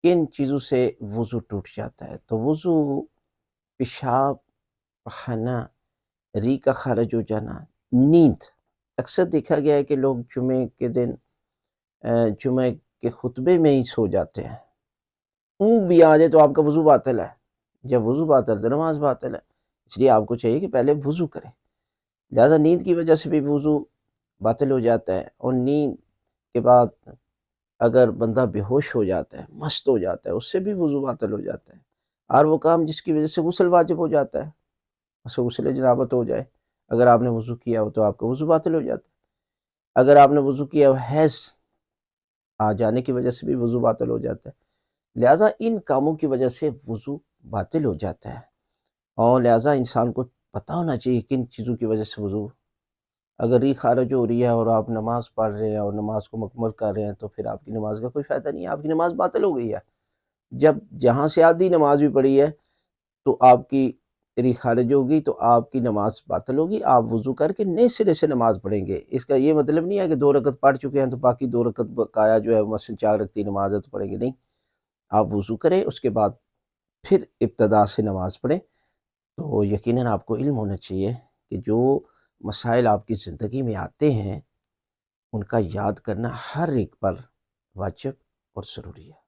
کن چیزوں سے وضو ٹوٹ جاتا ہے؟ تو وضو پیشاب، پخانہ، ری کا خارج ہو جانا، نیند۔ اکثر دیکھا گیا ہے کہ لوگ جمعے کے دن جمعے کے خطبے میں ہی سو جاتے ہیں، اونگ بھی آ جائے تو آپ کا وضو باطل ہے، جب وضو باطل تو نماز باطل ہے، اس لیے آپ کو چاہیے کہ پہلے وضو کریں۔ لہذا نیند کی وجہ سے بھی وضو باطل ہو جاتا ہے، اور نیند کے بعد اگر بندہ بے ہوش ہو جاتا ہے، مست ہو جاتا ہے، اس سے بھی وضو باطل ہو جاتا ہے۔ اور وہ کام جس کی وجہ سے غسل واجب ہو جاتا ہے، اسے غسل جنابت ہو جائے، اگر آپ نے وضو کیا ہو تو آپ کا وضو باطل ہو جاتا ہے۔ اگر آپ نے وضو کیا ہو حیض آ جانے کی وجہ سے بھی وضو باطل ہو جاتا ہے۔ لہٰذا ان کاموں کی وجہ سے وضو باطل ہو جاتا ہے، اور لہٰذا انسان کو پتہ ہونا چاہیے کن چیزوں کی وجہ سے وضو، اگر ری خارج ہو رہی ہے اور آپ نماز پڑھ رہے ہیں اور نماز کو مکمل کر رہے ہیں تو پھر آپ کی نماز کا کوئی فائدہ نہیں ہے، آپ کی نماز باطل ہو گئی ہے۔ جب جہاں سے آدھی نماز بھی پڑھی ہے تو آپ کی ری خارج ہوگی تو آپ کی نماز باطل ہوگی، آپ وضو کر کے نئے سرے سے نماز پڑھیں گے۔ اس کا یہ مطلب نہیں ہے کہ 2 رکعت پڑھ چکے ہیں تو باقی 2 رکعت بقایا جو ہے مثلا 4 رکعتی نماز ہے تو پڑھیں گے، نہیں، آپ وضو کریں، اس کے بعد پھر ابتدا سے نماز پڑھیں۔ تو یقیناً آپ کو علم ہونا چاہیے کہ جو مسائل آپ کی زندگی میں آتے ہیں ان کا یاد کرنا ہر ایک پر واجب اور ضروری ہے۔